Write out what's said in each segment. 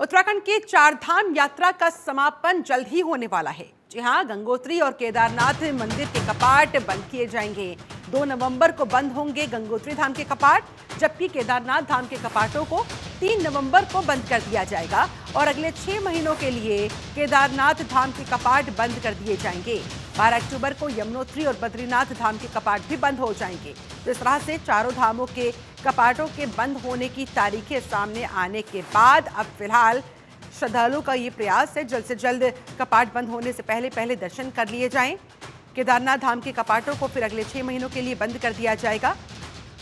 उत्तराखंड की चारधाम यात्रा का समापन जल्द ही होने वाला है। जी हां, गंगोत्री और केदारनाथ मंदिर के कपाट बंद किए जाएंगे। 2 नवंबर को बंद होंगे गंगोत्री धाम के कपाट, जबकि केदारनाथ धाम के कपाटों को 3 नवंबर को बंद कर दिया जाएगा और अगले 6 महीनों के लिए केदारनाथ धाम के कपाट बंद कर दिए जाएंगे। 12 अक्टूबर को यमुनोत्री और बद्रीनाथ धाम के कपाट भी बंद हो जाएंगे। तो इस तरह से चारों धामों के कपाटों के बंद होने की तारीखें सामने आने के बाद अब फिलहाल श्रद्धालुओं का ये प्रयास है जल्द से जल्द कपाट बंद होने से पहले दर्शन कर लिए जाएं। केदारनाथ धाम के कपाटों को फिर अगले 6 महीनों के लिए बंद कर दिया जाएगा।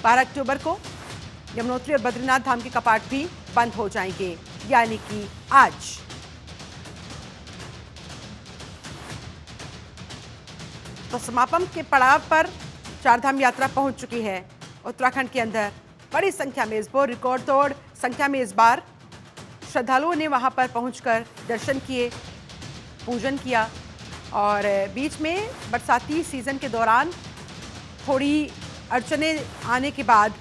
12 अक्टूबर को यमुनोत्री और बद्रीनाथ धाम के कपाट भी बंद हो जाएंगे, यानी कि आज। तो समापन के पड़ाव पर चारधाम यात्रा पहुंच चुकी है। उत्तराखंड के अंदर बड़ी संख्या में इस बार रिकॉर्ड तोड़ संख्या में इस बार श्रद्धालुओं ने वहां पर पहुंचकर दर्शन किए, पूजन किया और बीच में बरसाती सीजन के दौरान थोड़ी अड़चनें आने के बाद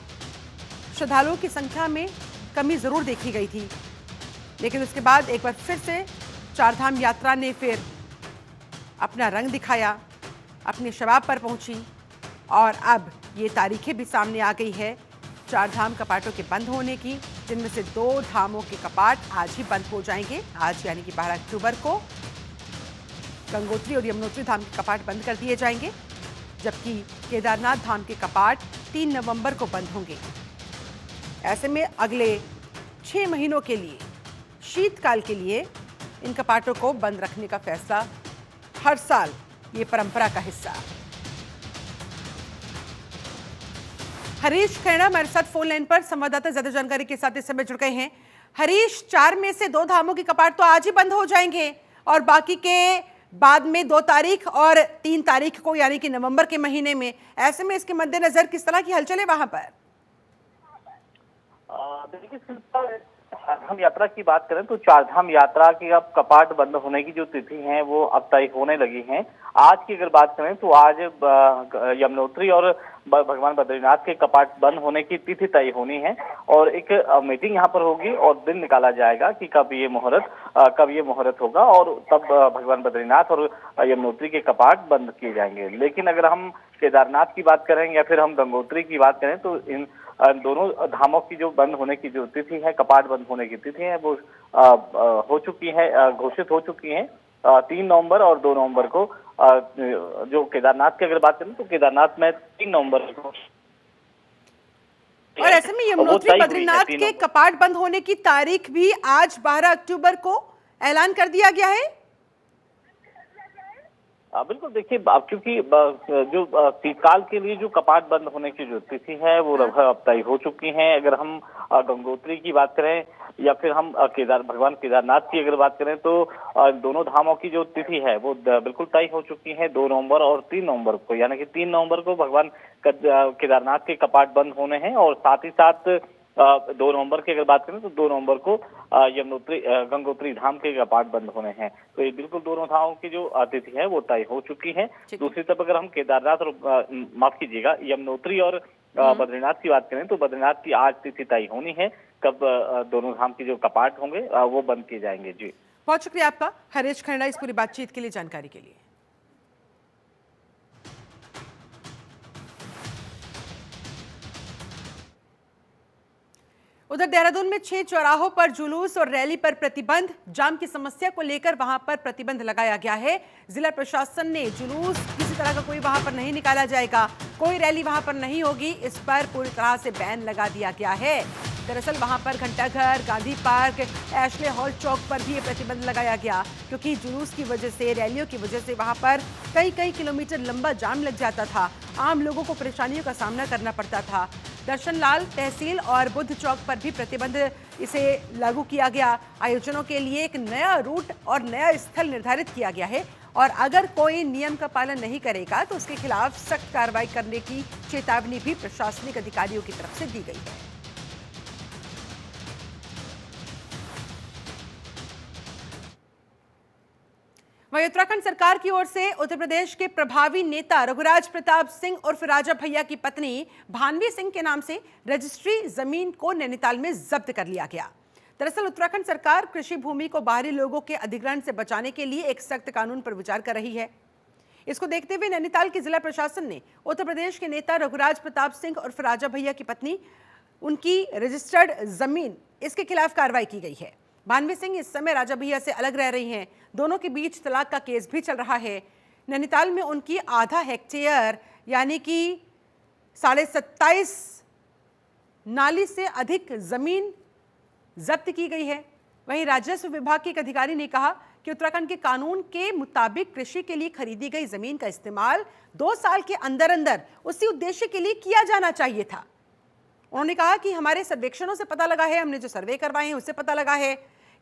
श्रद्धालुओं की संख्या में कमी ज़रूर देखी गई थी, लेकिन उसके बाद एक बार फिर से चारधाम यात्रा ने फिर अपना रंग दिखाया, अपने शबाब पर पहुंची और अब ये तारीखें भी सामने आ गई है चारधाम कपाटों के बंद होने की, जिनमें से 2 धामों के कपाट आज ही बंद हो जाएंगे। आज यानी कि 12 अक्टूबर को गंगोत्री और यमुनोत्री धाम के कपाट बंद कर दिए जाएंगे, जबकि केदारनाथ धाम के कपाट 3 नवंबर को बंद होंगे। ऐसे में अगले 6 महीनों के लिए, शीतकाल के लिए इन कपाटों को बंद रखने का फैसला हर साल ये परंपरा का हिस्सा। हरीश खैड़ा हमारे साथ फोन लाइन पर संवाददाता ज्यादा जानकारी के साथ इस समय जुड़ गए हैं। हरीश, 4 में से 2 धामों के कपाट तो आज ही बंद हो जाएंगे और बाकी के बाद में 2 तारीख और 3 तारीख को यानी कि नवंबर के महीने में। ऐसे में इसके मद्देनजर किस तरह की हलचल है वहां पर? देखिए, चारधाम यात्रा की बात करें तो चारधाम यात्रा की अब कपाट बंद होने की जो तिथि है वो अब तय होने लगी हैं। आज की अगर बात करें तो आज यमुनोत्री और भगवान बद्रीनाथ के कपाट बंद होने की तिथि तय होनी है और एक मीटिंग यहाँ पर होगी और दिन निकाला जाएगा कि कब ये मुहूर्त होगा और तब भगवान बद्रीनाथ और यमुनोत्री के कपाट बंद किए जाएंगे। लेकिन अगर हम केदारनाथ की बात करें या फिर हम गंगोत्री की बात करें तो इन दोनों धामों की जो बंद होने की जो तिथि है, कपाट बंद होने की तिथि है, वो हो चुकी है, घोषित हो चुकी है। 3 नवंबर और 2 नवंबर को जो केदारनाथ की अगर बात करें तो केदारनाथ में 3 नवंबर को। और ऐसे में यमुनोत्री बद्रीनाथ के कपाट बंद होने की तारीख भी आज 12 अक्टूबर को ऐलान कर दिया गया है। बिल्कुल, देखिए, क्योंकि जो शीतकाल के लिए जो कपाट बंद होने की जो तिथि है वो लगभग तय हो चुकी है। अगर हम गंगोत्री की बात करें या फिर हम भगवान केदारनाथ की अगर बात करें तो दोनों धामों की जो तिथि है वो बिल्कुल तय हो चुकी है 2 नवंबर और 3 नवंबर को, यानी कि 3 नवंबर को भगवान केदारनाथ के कपाट बंद होने हैं और साथ ही साथ 2 नवंबर की अगर बात करें तो 2 नवंबर को गंगोत्री धाम के कपाट बंद होने हैं। तो ये बिल्कुल दोनों धामों की जो तिथि है वो तय हो चुकी है। दूसरी तरफ अगर हम केदारनाथ और माफ कीजिएगा यमुनोत्री और बद्रीनाथ की बात करें तो बद्रीनाथ की आज तिथि तय होनी है, कब दोनों धाम की जो कपाट होंगे वो बंद किए जाएंगे। जी, बहुत शुक्रिया आपका हरीश खैड़ा इस पूरी बातचीत के लिए, जानकारी के लिए। उधर देहरादून में 6 चौराहों पर जुलूस और रैली पर प्रतिबंध, जाम की समस्या को लेकर वहां पर प्रतिबंध लगाया गया है। जिला प्रशासन ने जुलूस किसी तरह का कोई वहां पर नहीं निकाला जाएगा, कोई रैली वहां पर नहीं होगी, इस पर पूरी तरह से बैन लगा दिया गया है। दरअसल वहां पर घंटाघर, गांधी पार्क, एशले हॉल चौक पर भी ये प्रतिबंध लगाया गया, क्योंकि जुलूस की वजह से, रैलियों की वजह से वहां पर कई किलोमीटर लंबा जाम लग जाता था। आम लोगों को परेशानियों का सामना करना पड़ता था। दर्शन लाल तहसील और बुद्ध चौक पर भी प्रतिबंध इसे लागू किया गया। आयोजनों के लिए एक नया रूट और नया स्थल निर्धारित किया गया है और अगर कोई नियम का पालन नहीं करेगा तो उसके खिलाफ सख्त कार्रवाई करने की चेतावनी भी प्रशासनिक अधिकारियों की तरफ से दी गई है। वहीं उत्तराखंड सरकार की ओर से उत्तर प्रदेश के प्रभावी नेता रघुराज प्रताप सिंह उर्फ राजा भैया की पत्नी भानवी सिंह के नाम से रजिस्ट्री जमीन को नैनीताल में जब्त कर लिया गया। दरअसल उत्तराखंड सरकार कृषि भूमि को बाहरी लोगों के अधिग्रहण से बचाने के लिए एक सख्त कानून पर विचार कर रही है। इसको देखते हुए नैनीताल के जिला प्रशासन ने उत्तर प्रदेश के नेता रघुराज प्रताप सिंह और राजा भैया की पत्नी उनकी रजिस्टर्ड जमीन इसके खिलाफ कार्रवाई की गई है। भानवी सिंह इस समय राजा भैया से अलग रह रही हैं। दोनों के बीच तलाक का केस भी चल रहा है। नैनीताल में उनकी आधा हेक्टेयर यानी कि 27.5 नाली से अधिक जमीन जब्त की गई है। वहीं राजस्व विभाग के एक अधिकारी ने कहा कि उत्तराखंड के कानून के मुताबिक कृषि के लिए खरीदी गई जमीन का इस्तेमाल 2 साल के अंदर अंदर उसी उद्देश्य के लिए किया जाना चाहिए था। उन्होंने कहा कि हमारे सर्वेक्षणों से पता लगा है, हमने जो सर्वे करवाए हैं उससे पता लगा है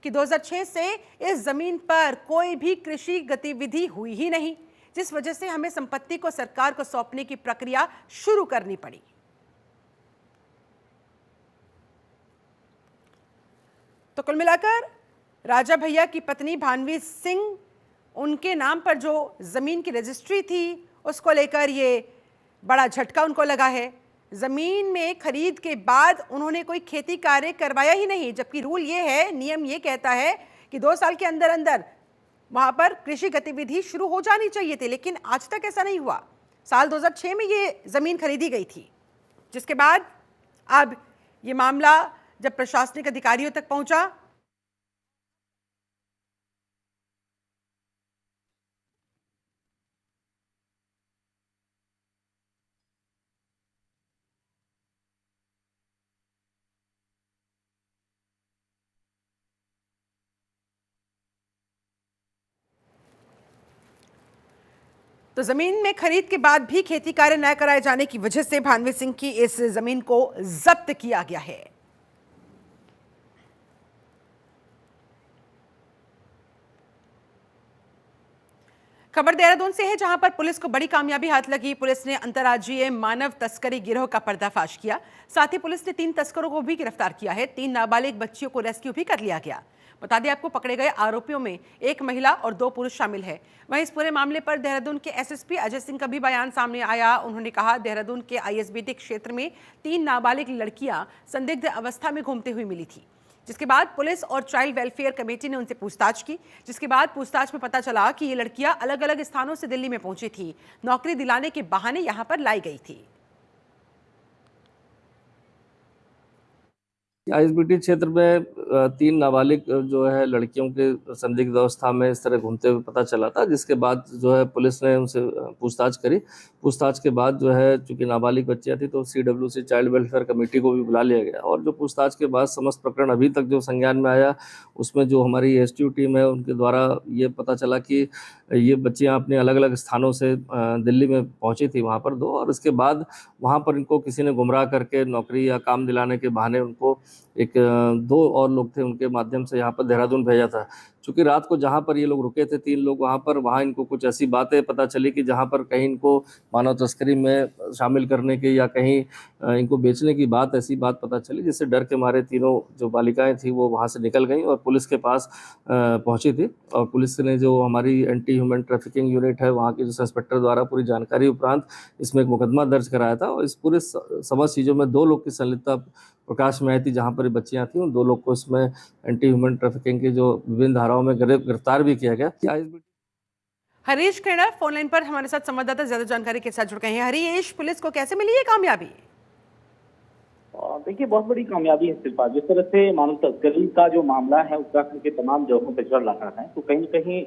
कि 2006 से इस जमीन पर कोई भी कृषि गतिविधि हुई ही नहीं, जिस वजह से हमें संपत्ति को सरकार को सौंपने की प्रक्रिया शुरू करनी पड़ी। तो कुल मिलाकर राजा भैया की पत्नी भानवी सिंह उनके नाम पर जो जमीन की रजिस्ट्री थी उसको लेकर ये बड़ा झटका उनको लगा है। जमीन में खरीद के बाद उन्होंने कोई खेती कार्य करवाया ही नहीं, जबकि रूल ये है, नियम ये कहता है कि 2 साल के अंदर अंदर वहां पर कृषि गतिविधि शुरू हो जानी चाहिए थी, लेकिन आज तक ऐसा नहीं हुआ। साल 2006 में ये जमीन खरीदी गई थी, जिसके बाद अब ये मामला जब प्रशासनिक अधिकारियों तक पहुंचा तो जमीन में खरीद के बाद भी खेती कार्य न कराए जाने की वजह से भानवी सिंह की इस जमीन को जब्त किया गया है। खबर देहरादून से है, जहां पर पुलिस को बड़ी कामयाबी हाथ लगी। पुलिस ने अंतर्राज्यीय मानव तस्करी गिरोह का पर्दाफाश किया। साथ ही पुलिस ने 3 तस्करों को भी गिरफ्तार किया है। 3 नाबालिग बच्चियों को रेस्क्यू भी कर लिया गया। बता दें आपको, पकड़े गए आरोपियों में 1 महिला और 2 पुरुष शामिल है। वहीं इस पूरे मामले पर देहरादून के एसएसपी अजय सिंह का भी बयान सामने आया। उन्होंने कहा, देहरादून के आईएसबीटी क्षेत्र में 3 नाबालिग लड़कियां संदिग्ध अवस्था में घूमती हुई मिली थी, जिसके बाद पुलिस और चाइल्ड वेलफेयर कमेटी ने उनसे पूछताछ की, जिसके बाद पूछताछ में पता चला कि ये लड़कियां अलग अलग स्थानों से दिल्ली में पहुंची थी। नौकरी दिलाने के बहाने यहां पर लाई गई थी। आईएसबीटी क्षेत्र में 3 नाबालिग जो है लड़कियों के संदिग्ध अवस्था में इस तरह घूमते हुए पता चला था, जिसके बाद जो है पुलिस ने उनसे पूछताछ करी। पूछताछ के बाद जो है, चूंकि नाबालिग बच्चियां थी, तो CWC चाइल्ड वेलफेयर कमेटी को भी बुला लिया गया। और जो पूछताछ के बाद समस्त प्रकरण अभी तक जो संज्ञान में आया, उसमें जो हमारी एसटीओ टीम है उनके द्वारा ये पता चला कि ये बच्चियाँ अपने अलग अलग स्थानों से दिल्ली में पहुँची थी वहाँ पर 2, और इसके बाद वहाँ पर इनको किसी ने गुमराह करके नौकरी या काम दिलाने के बहाने उनको 2 और लोग थे, उनके माध्यम से यहाँ पर देहरादून भेजा था। चूँकि रात को जहाँ पर ये लोग रुके थे 3 लोग वहाँ इनको कुछ ऐसी बातें पता चली कि जहाँ पर कहीं इनको मानव तस्करी में शामिल करने की या कहीं इनको बेचने की ऐसी बात पता चली, जिससे डर के मारे तीनों जो बालिकाएं थी वो वहाँ से निकल गईं और पुलिस के पास पहुँची थी। और पुलिस ने जो हमारी एंटी ह्यूमन ट्रैफिकिंग यूनिट है, वहाँ के जो इंस्पेक्टर द्वारा पूरी जानकारी उपरांत इसमें एक मुकदमा दर्ज कराया था। और इस पूरे समस्त चीज़ों में 2 लोग की संलिप्तता प्रकाश में आई थी, जहाँ पर बच्चियाँ थीं। उन 2 लोग को इसमें एंटी ह्यूमन ट्रैफिकिंग की जो विभिन्न धाराओं में गिरफ्तार भी किया गया। हरीश खेड़ा फोन लाइन पर हमारे साथ संवाददाता ज्यादा जानकारी के साथ जुड़ गए हैं। हरीश, पुलिस को कैसे मिली ये कामयाबी? देखिए, बहुत बड़ी कामयाबी है शिल्पा। जिस तरह से मानव तस्करी का जो मामला है उत्तराखंड के तमाम जगहों पर चल रहा है, तो कहीं न कहीं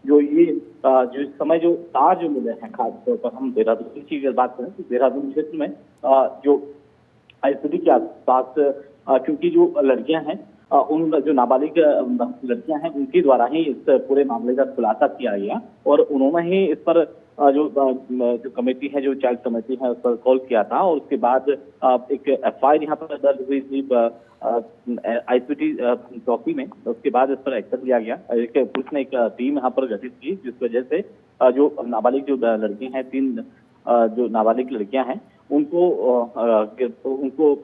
जो इस समय जो तार जो मिले हैं, खासतौर पर हम देहरादून की अगर बात करें तो देहरादून क्षेत्र में जो आईएसबीटी के आसपास, क्योंकि जो लड़कियां हैं, उन जो नाबालिग लड़कियां हैं, उनके द्वारा ही इस पूरे मामले का खुलासा किया गया। और उन्होंने ही इस पर जो कमेटी है, जो चाइल्ड कमेटी है, उस पर कॉल किया था। और उसके बाद एक एफआईआर यहाँ पर दर्ज हुई थी आईएसबीटी चौकी में। उसके बाद इस पर एक्शन लिया गया। पुलिस ने एक टीम यहाँ पर गठित की, जिस वजह से जो नाबालिग जो लड़कियां हैं, 3 जो नाबालिग लड़कियां हैं, उनको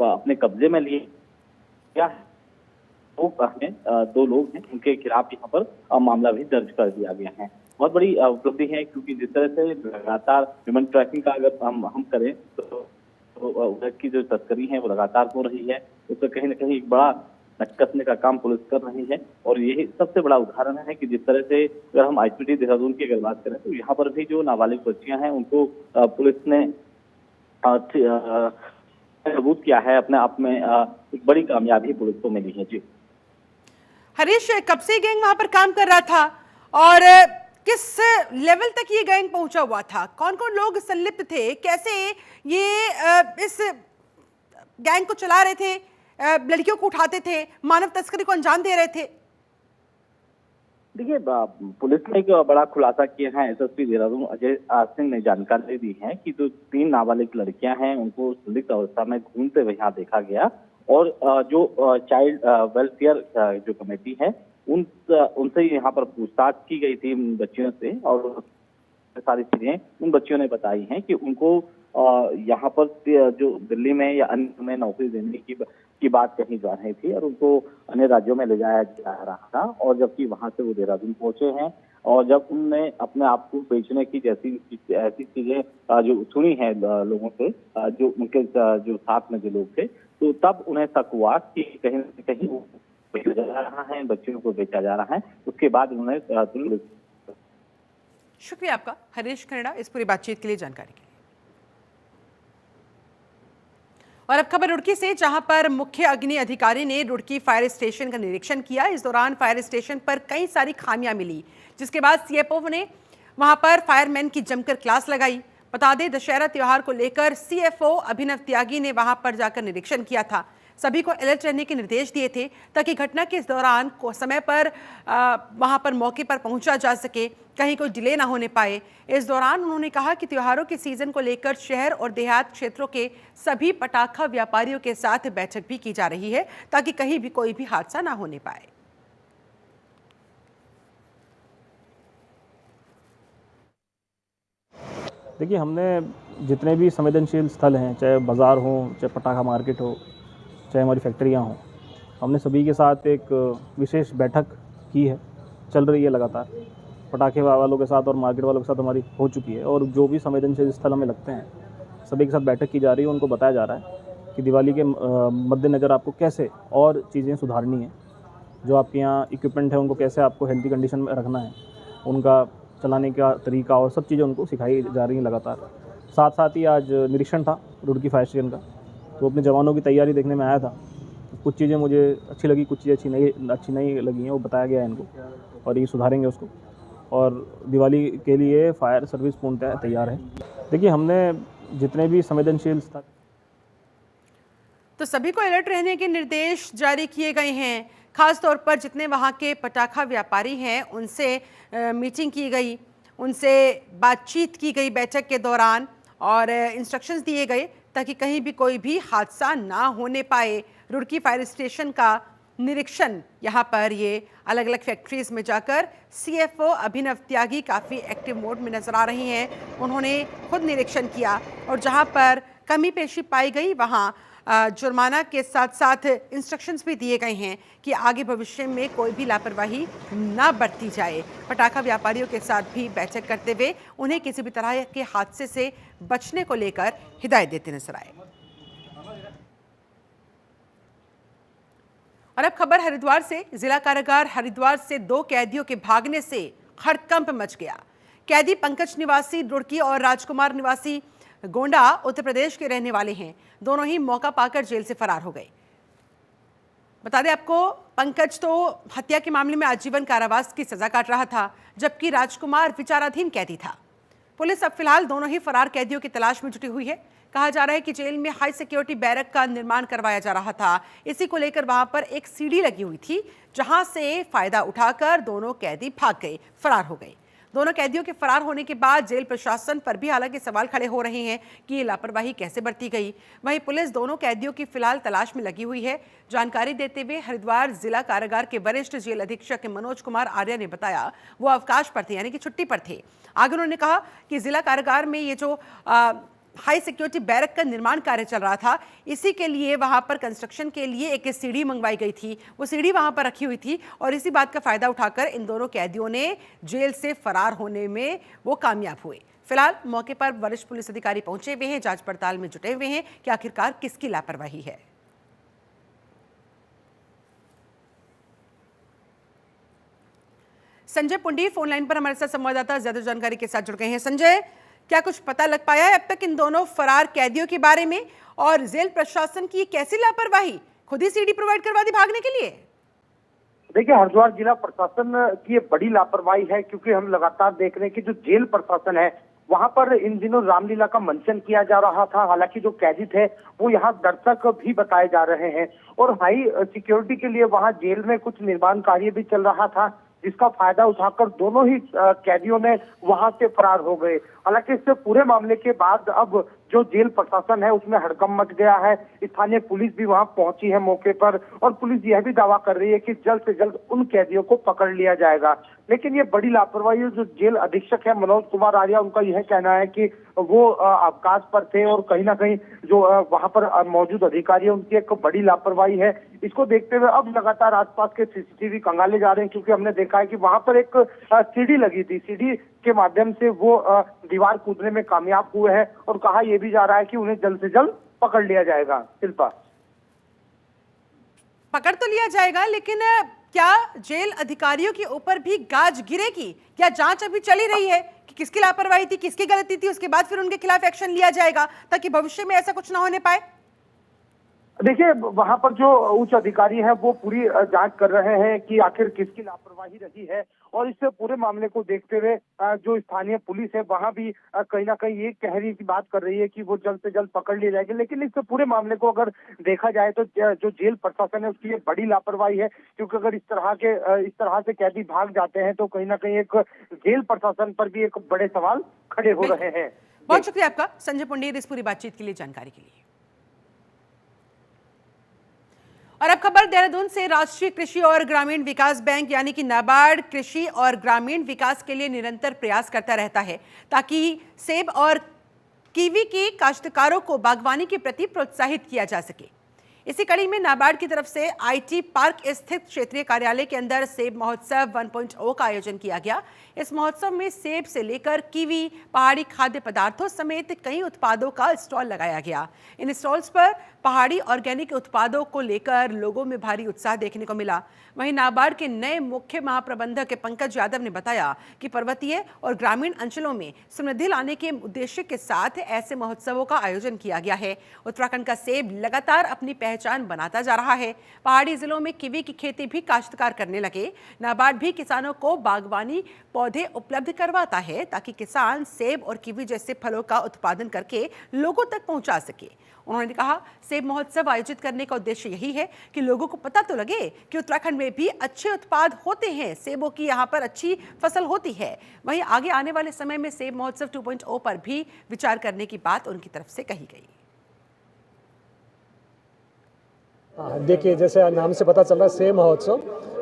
अपने कब्जे में लिया है। 2 लोग हैं, उनके खिलाफ यहाँ पर मामला भी दर्ज कर दिया गया है। बहुत बड़ी उपलब्धि है, क्योंकि जिस तरह से लगातार ह्यूमन ट्रैफिकिंग का अगर हम करें तो उधर की जो तस्करी है वो लगातार हो रही है। उससे कहीं ना कहीं एक बड़ा कसने का काम पुलिस कर रही है। और यही सबसे बड़ा उदाहरण है कि जिस तरह से अगर हम आईपीडी देहरादून की अगर बात करें तो यहाँ पर भी जो नाबालिग बच्चियां हैं उनको पुलिस ने सबूत किया है अपने आप में। एक बड़ी कामयाबी पुलिस को मिली है। जी हरीश, कब से गैंग वहां पर काम कर रहा था और किस लेवल तक ये गैंग पहुंचा हुआ था? कौन कौन लोग संलिप्त थे? कैसे ये इस गैंग को चला रहे थे, लड़कियों को उठाते थे, मानव तस्करी को अंजाम दे रहे थे? देखिए, पुलिस ने एक बड़ा खुलासा किया है। एसएसपी देहरादून अजय सिंह ने जानकारी दी है कि जो 3 नाबालिग लड़कियां हैं उनको संदिग्ध अवस्था में घूमते हुए यहाँ देखा गया और जो चाइल्ड वेलफेयर जो कमेटी है उनसे यहाँ पर पूछताछ की गई थी बच्चियों से। और सारी चीजें उन बच्चियों ने बताई हैं कि उनको यहाँ पर जो दिल्ली में या अन्य में नौकरी देने की बात कही जा रही थी और उनको अन्य राज्यों में ले जाया जा रहा था। और जबकि वहां से वो देहरादून पहुंचे हैं और जब उनने अपने आप को बेचने की जैसी ऐसी चीजें जो सुनी है लोगों से, जो उनके जो साथ में जो लोग थे, तो तब उन्हें शक हुआ कि कहीं न कहीं बेचा जा रहा है, बच्चियों को बेचा जा रहा है। उसके बाद उन्होंने शुक्रिया आपका हरीश खरेड़ा इस पूरी बातचीत के लिए, जानकारी के लिए। और अब खबर रुड़की से, जहां पर मुख्य अग्नि अधिकारी ने रुड़की फायर स्टेशन का निरीक्षण किया। इस दौरान फायर स्टेशन पर कई सारी खामियां मिली, जिसके बाद सीएफओ ने वहां पर फायरमैन की जमकर क्लास लगाई। बता दें, दशहरा त्योहार को लेकर सीएफओ अभिनव त्यागी ने वहां पर जाकर निरीक्षण किया था। सभी को अलर्ट रहने के निर्देश दिए थे ताकि घटना के इस दौरान समय पर वहां पर मौके पर पहुंचा जा सके, कहीं कोई डिले ना होने पाए। इस दौरान उन्होंने कहा कि त्योहारों के सीजन को लेकर शहर और देहात क्षेत्रों के सभी पटाखा व्यापारियों के साथ बैठक भी की जा रही है ताकि कहीं भी कोई भी हादसा ना होने पाए। देखिए, हमने जितने भी संवेदनशील स्थल हैं, चाहे बाज़ार हो, चाहे पटाखा मार्केट हो, चाहे हमारी फैक्ट्रियाँ हों, हमने सभी के साथ एक विशेष बैठक की है, चल रही है लगातार। पटाखे वालों के साथ और मार्केट वालों के साथ हमारी हो चुकी है और जो भी संवेदनशील स्थल हमें लगते हैं, सभी के साथ बैठक की जा रही है। उनको बताया जा रहा है कि दिवाली के मद्देनज़र आपको कैसे और चीज़ें सुधारनी है, जो आपके यहाँ इक्विपमेंट है उनको कैसे आपको हेल्दी कंडीशन में रखना है, उनका चलाने का तरीका और सब चीज़ें उनको सिखाई जा रही हैं लगातार। साथ साथ ही आज निरीक्षण था रुड़की फायर स्टेशन का, तो अपने जवानों की तैयारी देखने में आया था। कुछ चीज़ें मुझे अच्छी लगी, कुछ चीज़ें अच्छी नहीं लगी हैं, वो बताया गया है इनको और ये सुधारेंगे उसको। और दिवाली के लिए फायर सर्विस पूर्णतः तैयार है। देखिए, हमने जितने भी संवेदनशील स्थल, तो सभी को अलर्ट रहने के निर्देश जारी किए गए हैं। खास तौर पर जितने वहाँ के पटाखा व्यापारी हैं उनसे मीटिंग की गई, उनसे बातचीत की गई बैठक के दौरान और इंस्ट्रक्शंस दिए गए ताकि कहीं भी कोई भी हादसा ना होने पाए। रुड़की फायर स्टेशन का निरीक्षण यहाँ पर ये अलग अलग फैक्ट्रीज में जाकर सीएफओ अभिनव त्यागी काफ़ी एक्टिव मोड में नजर आ रही हैं। उन्होंने खुद निरीक्षण किया और जहाँ पर कमी पेशी पाई गई वहाँ जुर्माना के साथ साथ इंस्ट्रक्शंस भी दिए गए हैं कि आगे भविष्य में कोई भी लापरवाही ना बरती जाए। पटाखा व्यापारियों के साथ भी बैठक करते हुए उन्हें किसी भी तरह के हादसे से बचने को लेकर हिदायत देते नजर आए। और अब खबर हरिद्वार से। जिला कारागार हरिद्वार से 2 कैदियों के भागने से हड़कंप मच गया। कैदी पंकज निवासी रुड़की और राजकुमार निवासी गोंडा उत्तर प्रदेश के रहने वाले हैं। दोनों ही मौका पाकर जेल से फरार हो गए। बता दें आपको, पंकज तो हत्या के मामले में आजीवन कारावास की सजा काट रहा था, जबकि राजकुमार विचाराधीन कैदी था। पुलिस अब फिलहाल दोनों ही फरार कैदियों की तलाश में जुटी हुई है। कहा जा रहा है कि जेल में हाई सिक्योरिटी बैरक का निर्माण करवाया जा रहा था। इसी को लेकर वहां पर एक सीढ़ी लगी हुई थी, जहां से फायदा उठाकर दोनों कैदी भाग गए, फरार हो गए। दोनों कैदियों के फरार होने के बाद जेल प्रशासन पर भी हालांकि सवाल खड़े हो रहे हैं कि ये लापरवाही कैसे बरती गई। वहीं पुलिस दोनों कैदियों की फिलहाल तलाश में लगी हुई है। जानकारी देते हुए हरिद्वार जिला कारागार के वरिष्ठ जेल अधीक्षक मनोज कुमार आर्य ने बताया वो अवकाश पर थे, यानी कि छुट्टी पर थे। आगे उन्होंने कहा कि जिला कारागार में ये जो हाई सिक्योरिटी बैरक का निर्माण कार्य चल रहा था, इसी के लिए वहां पर कंस्ट्रक्शन के लिए एक सीढ़ी मंगवाई गई थी। वो सीढ़ी वहां पर रखी हुई थी और इसी बात का फायदा उठाकर इन दोनों कैदियों ने जेल से फरार होने में वो कामयाब हुए। फिलहाल मौके पर वरिष्ठ पुलिस अधिकारी पहुंचे हुए हैं, जांच पड़ताल में जुटे हुए हैं कि आखिरकार किसकी लापरवाही है। संजय पुंडी फोन लाइन पर हमारे साथ संवाददाता ज्यादा जानकारी के साथ जुड़ गए हैं। संजय, क्या कुछ पता लग पाया है अब तक इन दोनों फरार कैदियों के बारे में, और जेल प्रशासन की कैसी लापरवाही, खुद ही सीडी प्रोवाइड करवा दी भागने के लिए? देखिए, हरिद्वार जिला प्रशासन की ये बड़ी लापरवाही है, क्योंकि हम लगातार देख रहे हैं कि जो जेल प्रशासन है वहां पर इन दिनों रामलीला का मंचन किया जा रहा था। हालांकि जो कैदी थे वो यहाँ दर्शक भी बताए जा रहे हैं, और हाई सिक्योरिटी के लिए वहां जेल में कुछ निर्माण कार्य भी चल रहा था, जिसका फायदा उठाकर दोनों ही कैदियों ने वहां से फरार हो गए। हालांकि इस पूरे मामले के बाद अब जो जेल प्रशासन है उसमें हड़कंप मच गया है। स्थानीय पुलिस भी वहां पहुंची है मौके पर, और पुलिस यह भी दावा कर रही है कि जल्द से जल्द उन कैदियों को पकड़ लिया जाएगा। लेकिन ये बड़ी लापरवाही, जो जेल अधीक्षक है मनोज कुमार आर्या, उनका यह कहना है कि वो अवकाश पर थे, और कहीं ना कहीं जो वहां पर मौजूद अधिकारी है उनकी एक बड़ी लापरवाही है। इसको देखते हुए अब लगातार आसपास के सीसीटीवी खंगाले जा रहे हैं, क्योंकि हमने देखा है कि वहां पर एक सीढ़ी लगी थी, सीढ़ी के माध्यम से वो दीवार कूदने में कामयाब हुए हैं, और कहा यह भी जा रहा है कि उन्हें जल्द से जल्द पकड़ लिया जाएगा। शिल्पा, पकड़ तो लिया जाएगा, लेकिन क्या जेल अधिकारियों के ऊपर भी गाज गिरेगी? क्या जांच अभी चली रही है कि किसकी लापरवाही थी, किसकी गलती थी, उसके बाद फिर उनके खिलाफ एक्शन लिया जाएगा ताकि भविष्य में ऐसा कुछ ना होने पाए? देखिए, वहां पर जो उच्च अधिकारी हैं वो पूरी जांच कर रहे हैं कि आखिर किसकी लापरवाही रही है, और इस पूरे मामले को देखते हुए जो स्थानीय पुलिस है वहां भी कहीं ना कहीं ये कह रही की बात कर रही है कि वो जल्द से जल्द पकड़ लिए जाएंगे। लेकिन इस पूरे मामले को अगर देखा जाए तो जो जेल प्रशासन है उसकी ये बड़ी लापरवाही है, क्योंकि अगर इस तरह से कैदी भाग जाते हैं तो कहीं ना कहीं एक जेल प्रशासन पर भी एक बड़े सवाल खड़े हो रहे हैं। बहुत शुक्रिया आपका संजय पुंडीर इस पूरी बातचीत के लिए, जानकारी के लिए। और अब खबर देहरादून से। राष्ट्रीय कृषि और ग्रामीण विकास बैंक यानी कि नाबार्ड कृषि और ग्रामीण विकास के लिए निरंतर प्रयास करता रहता है ताकि सेब और कीवी के काश्तकारों को बागवानी के प्रति प्रोत्साहित किया जा सके। इसी कड़ी में नाबार्ड की तरफ से आईटी पार्क स्थित क्षेत्रीय कार्यालय के अंदर सेब महोत्सव 1.0 का आयोजन किया गया। इस महोत्सव में सेब से लेकर कीवी, पहाड़ी खाद्य पदार्थों समेत कई उत्पादों का स्टॉल लगाया गया। इन स्टॉल्स पर पहाड़ी ऑर्गेनिक उत्पादों को लेकर लोगों में भारी उत्साह देखने को मिला। वहीं नाबार्ड के नए मुख्य महाप्रबंधक पंकज यादव ने बताया कि पर्वतीय और ग्रामीण अंचलों में समृद्धि लाने के उद्देश्य के साथ ऐसे महोत्सवों का आयोजन किया गया है। उत्तराखंड का सेब लगातार अपनी पहचान बनाता जा रहा है। पहाड़ी जिलों में कीवी की खेती भी काश्तकार करने लगे। नाबार्ड भी किसानों को बागवानी पौधे उपलब्ध करवाता है ताकि किसान सेब और कीवी जैसे फलों का उत्पादन करके लोगों तक पहुंचा सके। उन्होंने कहा, सेब महोत्सव आयोजित करने का उद्देश्य यही है कि लोगों को पता तो लगे कि उत्तराखंड में भी अच्छे उत्पाद होते हैं, सेबों की यहाँ पर अच्छी फसल होती है। वहीं आगे आने वाले समय में सेब महोत्सव 2.0 पर भी विचार करने की बात उनकी तरफ से कही गई। देखिए, जैसे नाम से पता चल रहा है सेब महोत्सव,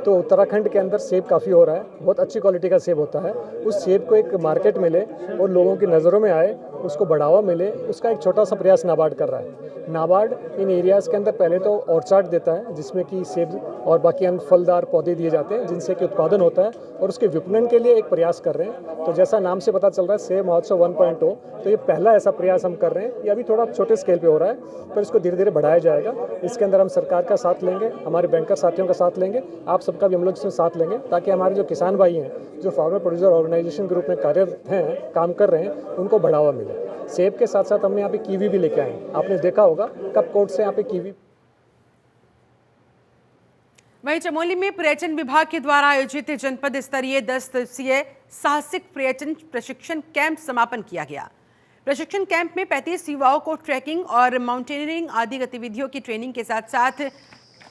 तो उत्तराखंड के अंदर सेब काफ़ी हो रहा है। बहुत अच्छी क्वालिटी का सेब होता है। उस सेब को एक मार्केट मिले और लोगों की नज़रों में आए, उसको बढ़ावा मिले, उसका एक छोटा सा प्रयास नाबार्ड कर रहा है। नाबार्ड इन एरियाज़ के अंदर पहले तो ऑर्चार्ड देता है, जिसमें कि सेब और बाकी अन्य फलदार पौधे दिए जाते हैं, जिनसे कि उत्पादन होता है, और उसके विपणन के लिए एक प्रयास कर रहे हैं। तो जैसा नाम से पता चल रहा है सेब महोत्सव 1.0, तो ये पहला ऐसा प्रयास हम कर रहे हैं। ये अभी थोड़ा छोटे स्केल पे हो रहा है, पर इसको धीरे धीरे बढ़ाया जाएगा। इसके अंदर हम सरकार का साथ लेंगे, हमारे बैंकर साथियों का साथ लेंगे, आप सबका भी हम लोग इसमें साथ लेंगे, ताकि हमारे जो किसान भाई हैं, जो फार्मर प्रोड्यूसर ऑर्गेनाइजेशन के रूप में कार्यरत हैं, काम कर रहे हैं, उनको बढ़ावा मिले। सेब के साथ साथ हमने यहाँ पे कीवी भी लेके आए हैं। आपने देखा होगा कप कोट से यहाँ पे कीवी। वहीं चमोली में पर्यटन विभाग के द्वारा आयोजित जनपद स्तरीय 10 दिवसीय साहसिक पर्यटन प्रशिक्षण कैंप समापन किया गया। प्रशिक्षण कैंप में 35 युवाओं को ट्रैकिंग और माउंटेनियरिंग आदि गतिविधियों की ट्रेनिंग के साथ साथ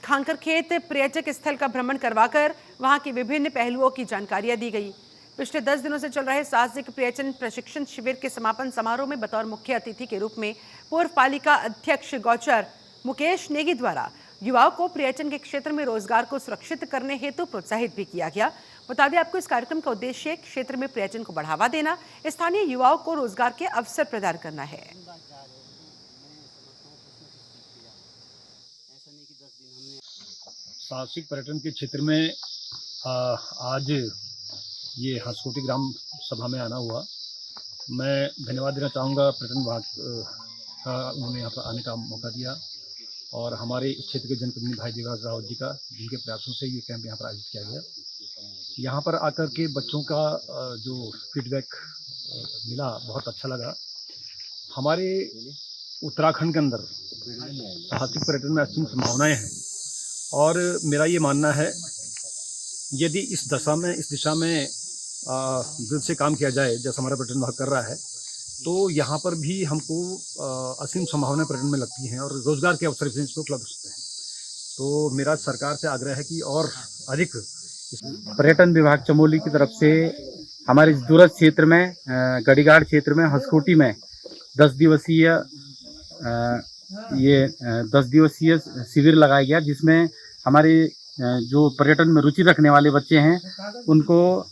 खांकरखेत पर्यटक स्थल का भ्रमण करवाकर वहां के विभिन्न पहलुओं की जानकारियां दी गई। पिछले 10 दिनों से चल रहे साहसिक पर्यटन प्रशिक्षण शिविर के समापन समारोह में बतौर मुख्य अतिथि के रूप में पूर्व पालिका अध्यक्ष गौचर मुकेश नेगी द्वारा युवाओं को पर्यटन के क्षेत्र में रोजगार को सुरक्षित करने हेतु प्रोत्साहित भी किया गया। बता दें आपको, इस कार्यक्रम का उद्देश्य क्षेत्र में पर्यटन को बढ़ावा देना, स्थानीय युवाओं को रोजगार के अवसर प्रदान करना है। साहसिक पर्यटन के क्षेत्र में आज ये हंसकोटी ग्राम सभा में आना हुआ। मैं धन्यवाद देना चाहूँगा पर्यटन विभाग का, उन्होंने यहाँ पर आने का मौका दिया। और हमारे इस क्षेत्र के जनप्रतिनिधि भाई देवराज रावत जी का, जिनके प्रयासों से ये कैंप यहाँ पर आयोजित किया गया। यहाँ पर आकर के बच्चों का जो फीडबैक मिला, बहुत अच्छा लगा। हमारे उत्तराखंड के अंदर साहसिक पर्यटन में असीम संभावनाएं हैं और मेरा ये मानना है, यदि इस दिशा में दिल से काम किया जाए, जैसा हमारा पर्यटन विभाग कर रहा है, तो यहाँ पर भी हमको असीम संभावनाएं पर्यटन में लगती हैं और रोजगार के अवसर भी इसमें उपलब्ध होते हैं। तो मेरा सरकार से आग्रह है कि और अधिक पर्यटन विभाग चमोली की तरफ से हमारे इस दूरस्थ क्षेत्र में गढ़ीगाड़ क्षेत्र में हंसकोटी में 10 दिवसीय शिविर लगाया गया, जिसमें हमारे जो पर्यटन में रुचि रखने वाले बच्चे हैं उनको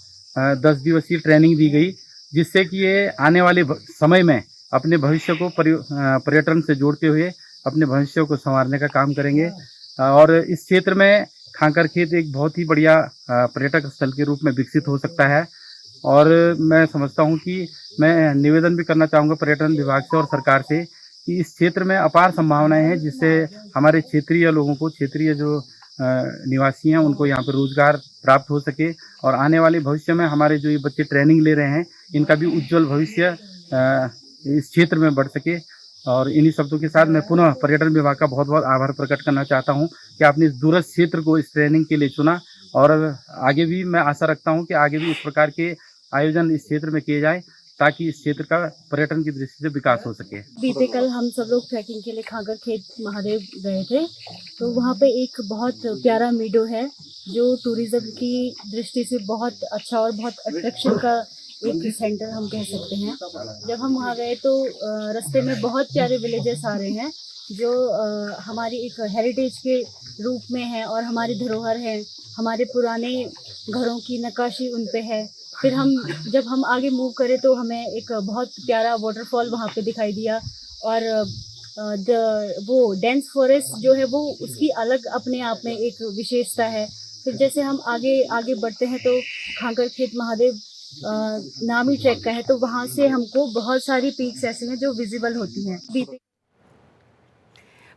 10 दिवसीय ट्रेनिंग दी गई, जिससे कि ये आने वाले समय में अपने भविष्य को पर्यटन से जोड़ते हुए अपने भविष्य को संवारने का काम करेंगे। और इस क्षेत्र में खांकर खेत एक बहुत ही बढ़िया पर्यटक स्थल के रूप में विकसित हो सकता है। और मैं समझता हूं कि मैं निवेदन भी करना चाहूँगा पर्यटन विभाग से और सरकार से कि इस क्षेत्र में अपार संभावनाएं हैं, जिससे हमारे क्षेत्रीय लोगों को, क्षेत्रीय जो निवासी हैं उनको यहाँ पर रोजगार प्राप्त हो सके और आने वाले भविष्य में हमारे जो ये बच्चे ट्रेनिंग ले रहे हैं इनका भी उज्जवल भविष्य इस क्षेत्र में बढ़ सके। और इन्हीं शब्दों के साथ मैं पुनः पर्यटन विभाग का बहुत बहुत आभार प्रकट करना चाहता हूं कि आपने इस दूरस्थ क्षेत्र को इस ट्रेनिंग के लिए चुना और आगे भी मैं आशा रखता हूं कि आगे भी इस प्रकार के आयोजन इस क्षेत्र में किए जाए ताकि इस क्षेत्र का पर्यटन की दृष्टि से विकास हो सके। बीते कल हम सब लोग ट्रैकिंग के लिए खांकर खेत महादेव गए थे, तो वहाँ पे एक बहुत प्यारा मीडो है जो टूरिज्म की दृष्टि से बहुत अच्छा और बहुत अट्रैक्शन का एक सेंटर हम कह सकते हैं। जब हम वहाँ गए तो रास्ते में बहुत प्यारे विलेजेस आ रहे हैं जो हमारी एक हेरिटेज के रूप में है और हमारी धरोहर है, हमारे पुराने घरों की नक्काशी उन पे है। फिर जब हम आगे मूव करें तो हमें एक बहुत प्यारा वाटरफॉल वहाँ पे दिखाई दिया और वो डेंस फॉरेस्ट जो है वो उसकी अलग अपने आप में एक विशेषता है। फिर जैसे हम आगे बढ़ते हैं तो खांकर खेत महादेव नामी ट्रैक का है, तो वहाँ से हमको बहुत सारी पीक्स ऐसी हैं जो विजिबल होती हैं।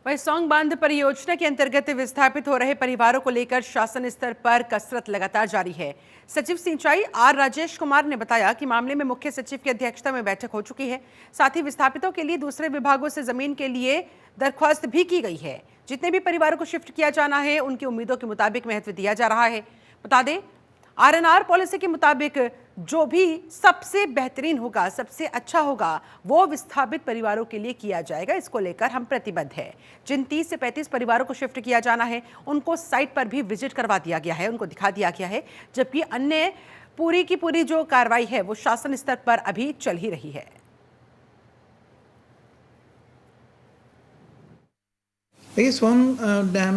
वहीं सौंग बांध परियोजना के अंतर्गत विस्थापित हो रहे परिवारों को लेकर शासन स्तर पर कसरत लगातार जारी है। सचिव सिंचाई आर राजेश कुमार ने बताया कि मामले में मुख्य सचिव की अध्यक्षता में बैठक हो चुकी है। साथ ही विस्थापितों के लिए दूसरे विभागों से जमीन के लिए दरख्वास्त भी की गई है। जितने भी परिवारों को शिफ्ट किया जाना है उनकी उम्मीदों के मुताबिक महत्व दिया जा रहा है। बता दें, आरएनआर पॉलिसी के मुताबिक जो भी सबसे बेहतरीन होगा, सबसे अच्छा होगा, वो विस्थापित परिवारों के लिए किया जाएगा। इसको लेकर हम प्रतिबद्ध हैं। जिन 30 से 35 परिवारों को शिफ्ट किया जाना है उनको साइट पर भी विजिट करवा दिया गया है, उनको दिखा दिया गया है, जबकि अन्य पूरी की पूरी जो कार्रवाई है वो शासन स्तर पर अभी चल ही रही है। देखिए, सौंग डैम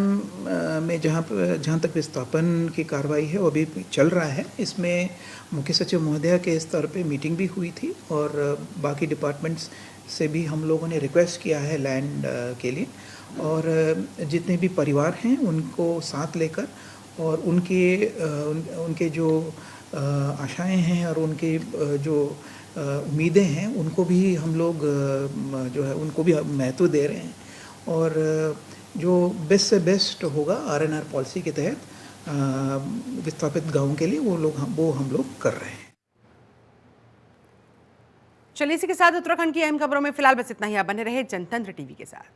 में जहाँ तक विस्थापन की कार्रवाई है वो अभी चल रहा है। इसमें मुख्य सचिव महोदया के स्तर पे मीटिंग भी हुई थी और बाकी डिपार्टमेंट्स से भी हम लोगों ने रिक्वेस्ट किया है लैंड के लिए, और जितने भी परिवार हैं उनको साथ लेकर और उनके जो आशाएं हैं और उनके जो उम्मीदें हैं उनको भी हम लोग जो है उनको भी महत्व दे रहे हैं। और जो बेस्ट से बेस्ट होगा आरएनआर पॉलिसी के तहत विस्थापित गाँव के लिए वो हम लोग कर रहे हैं। चलिए, इसी के साथ उत्तराखंड की अहम खबरों में फिलहाल बस इतना ही। आप बने रहे जनतंत्र टीवी के साथ।